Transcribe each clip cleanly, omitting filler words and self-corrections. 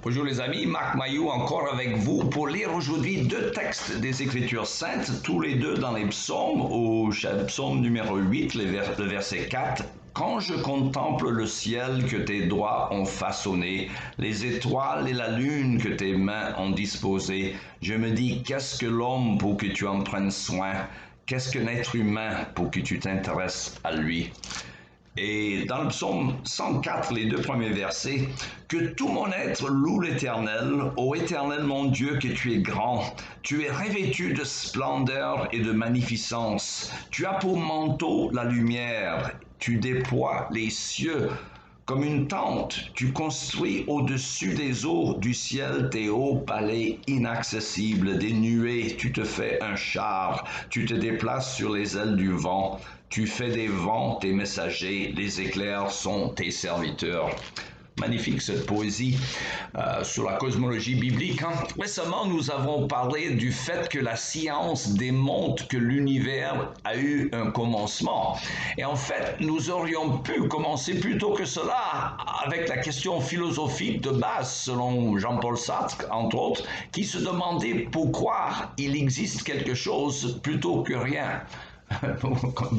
Bonjour les amis, Marc Mailloux encore avec vous pour lire aujourd'hui deux textes des Écritures saintes, tous les deux dans les psaumes, au psaume numéro 8, le verset 4. Quand je contemple le ciel que tes doigts ont façonné, les étoiles et la lune que tes mains ont disposées, je me dis, qu'est-ce que l'homme pour que tu en prennes soin? Qu'est-ce qu'un être humain pour que tu t'intéresses à lui? Et dans le psaume 104, les deux premiers versets, « Que tout mon être loue l'Éternel, ô Éternel mon Dieu, que tu es grand. Tu es revêtu de splendeur et de magnificence. Tu as pour manteau la lumière. Tu déploies les cieux comme une tente. Tu construis au-dessus des eaux du ciel tes hauts palais inaccessibles, des nuées. Tu te fais un char. Tu te déplaces sur les ailes du vent. Tu fais des vents tes messagers, les éclairs sont tes serviteurs. » Magnifique cette poésie sur la cosmologie biblique. Récemment, nous avons parlé du fait que la science démontre que l'univers a eu un commencement. Et en fait, nous aurions pu commencer plus tôt que cela avec la question philosophique de base, selon Jean-Paul Sartre, entre autres, qui se demandait pourquoi il existe quelque chose plutôt que rien.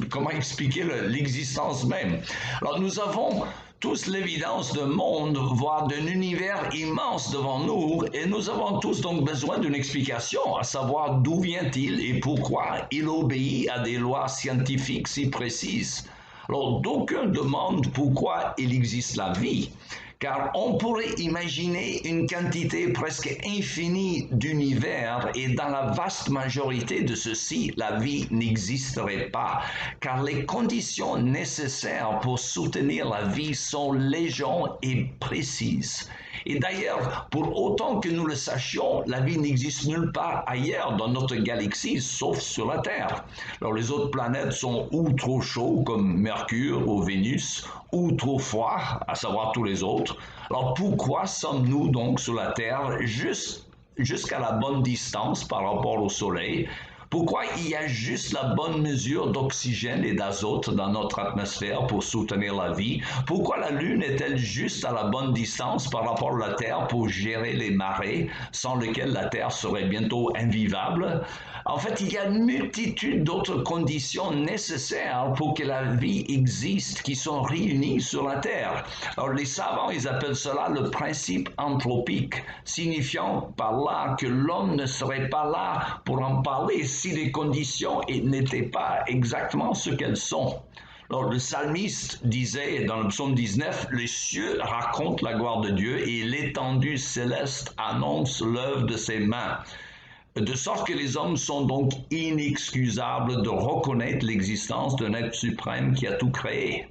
Comment expliquer l'existence même? Alors nous avons tous l'évidence d'un monde, voire d'un univers immense devant nous, et nous avons tous donc besoin d'une explication, à savoir d'où vient-il et pourquoi il obéit à des lois scientifiques si précises. Alors d'aucuns demandent pourquoi il existe la vie, car on pourrait imaginer une quantité presque infinie d'univers et dans la vaste majorité de ceux-ci, la vie n'existerait pas, car les conditions nécessaires pour soutenir la vie sont légion et précises. Et d'ailleurs, pour autant que nous le sachions, la vie n'existe nulle part ailleurs dans notre galaxie, sauf sur la Terre. Alors les autres planètes sont ou trop chaudes comme Mercure ou Vénus, ou trop froids, à savoir tous les autres. Alors pourquoi sommes-nous donc sur la Terre jusqu'à la bonne distance par rapport au Soleil? Pourquoi il y a juste la bonne mesure d'oxygène et d'azote dans notre atmosphère pour soutenir la vie? Pourquoi la Lune est-elle juste à la bonne distance par rapport à la Terre pour gérer les marées, sans lesquelles la Terre serait bientôt invivable? En fait, il y a une multitude d'autres conditions nécessaires pour que la vie existe qui sont réunies sur la Terre. Alors les savants, ils appellent cela le principe anthropique, signifiant par là que l'homme ne serait pas là pour en parler si les conditions n'étaient pas exactement ce qu'elles sont. Alors, le psalmiste disait dans le psaume 19, « Les cieux racontent la gloire de Dieu et l'étendue céleste annonce l'œuvre de ses mains. » De sorte que les hommes sont donc inexcusables de reconnaître l'existence d'un être suprême qui a tout créé.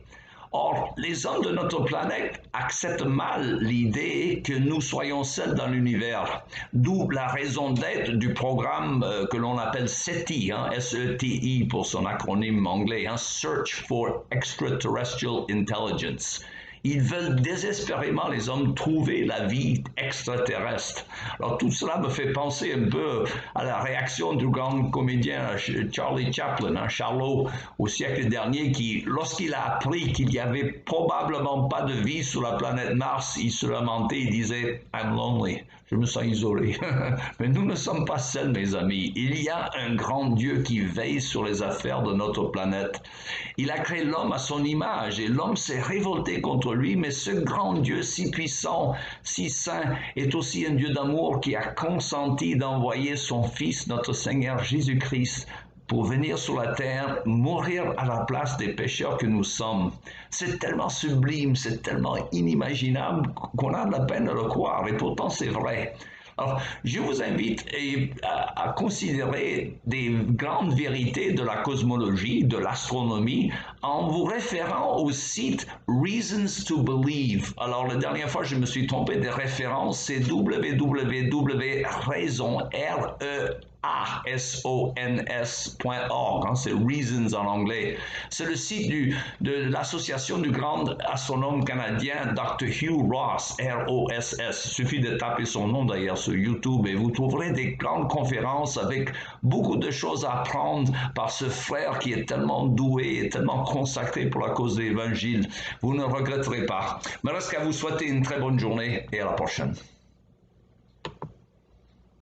Or, les hommes de notre planète acceptent mal l'idée que nous soyons seuls dans l'univers, d'où la raison d'être du programme que l'on appelle SETI, S-E-T-I pour son acronyme anglais, Search for Extraterrestrial Intelligence. Ils veulent désespérément, les hommes, trouver la vie extraterrestre. Alors tout cela me fait penser un peu à la réaction du grand comédien Charlie Chaplin, Charlot, au siècle dernier, qui, lorsqu'il a appris qu'il n'y avait probablement pas de vie sur la planète Mars, il se lamentait, il disait « I'm lonely ». Je me sens isolé. Mais nous ne sommes pas seuls, mes amis. Il y a un grand Dieu qui veille sur les affaires de notre planète. Il a créé l'homme à son image et l'homme s'est révolté contre lui, mais ce grand Dieu si puissant, si saint, est aussi un Dieu d'amour qui a consenti d'envoyer son Fils, notre Seigneur Jésus-Christ, pour venir sur la terre, mourir à la place des pécheurs que nous sommes. C'est tellement sublime, c'est tellement inimaginable qu'on a de la peine à le croire, et pourtant c'est vrai. Alors, je vous invite à considérer des grandes vérités de la cosmologie, de l'astronomie, en vous référant au site Reasons to Believe. Alors, la dernière fois, je me suis trompé des références, c'est www.raison, REASONS.org, c'est Reasons en anglais. C'est le site de l'association du grand astronome canadien Dr. Hugh Ross, R-O-S-S. Il suffit de taper son nom d'ailleurs sur YouTube et vous trouverez des grandes conférences avec beaucoup de choses à apprendre par ce frère qui est tellement doué et tellement consacré pour la cause de l'Évangile. Vous ne regretterez pas. Il me reste qu'à vous souhaiter une très bonne journée et à la prochaine.